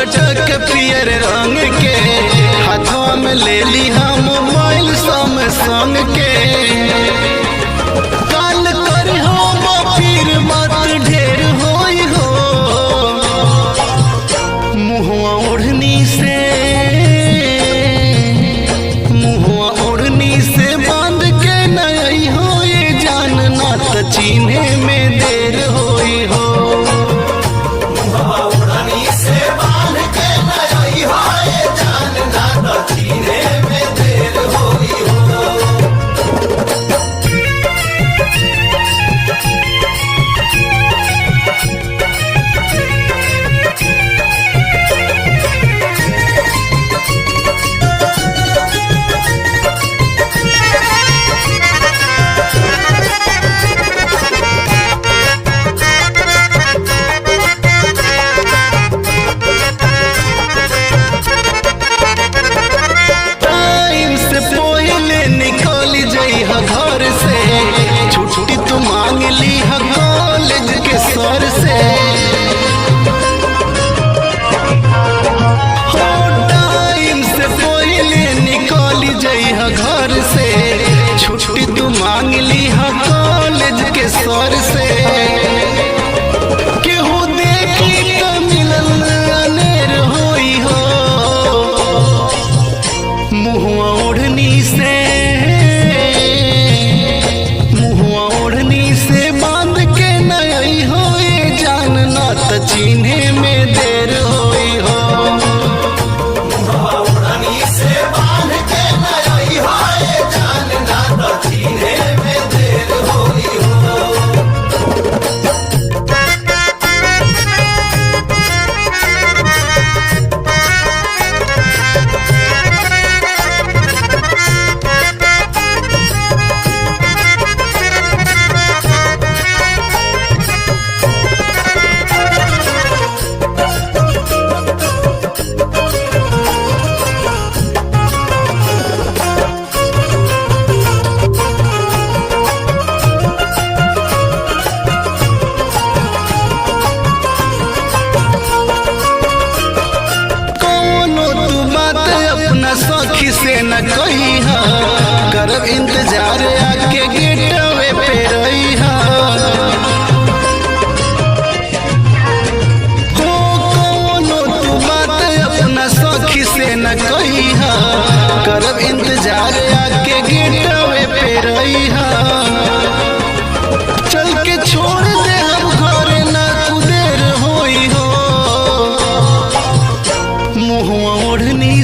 चटक पियर रंग के, हाथों में ले ली हम मोबाइल सैमसंग के। काल कर हो फिर बात ढेर होई हो, मुहुआ ओढ़नी से बांध के नई हो, ये जानना त चीन्हे में देर होई हो। घर से छुट्टी तो मांग ली है कॉलेज के सर से, हो टाइम से पहले निकल जइहा घर से, छुट्टी तो मांग ली है कॉलेज के सर से। केहू देखी तो मिलल अनेर होई हो, मुहुआ ओढ़नी से बांध के नई हो, ये जानना त चीन्हे में देर होई हो। सखी से न कही हा, करब इंतजार आके गेटवे पे रही हा। हो कोनो तू बात अपना सखी से न कही हा, करब इंतजार आके गेटवे पे रही हा। चल के छोड़ दे हम घर ना कुदेर होई हो, मुहुआ ओढ़नी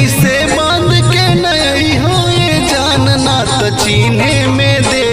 से बांध के नई हो, ये जानना त चीन्हे में दे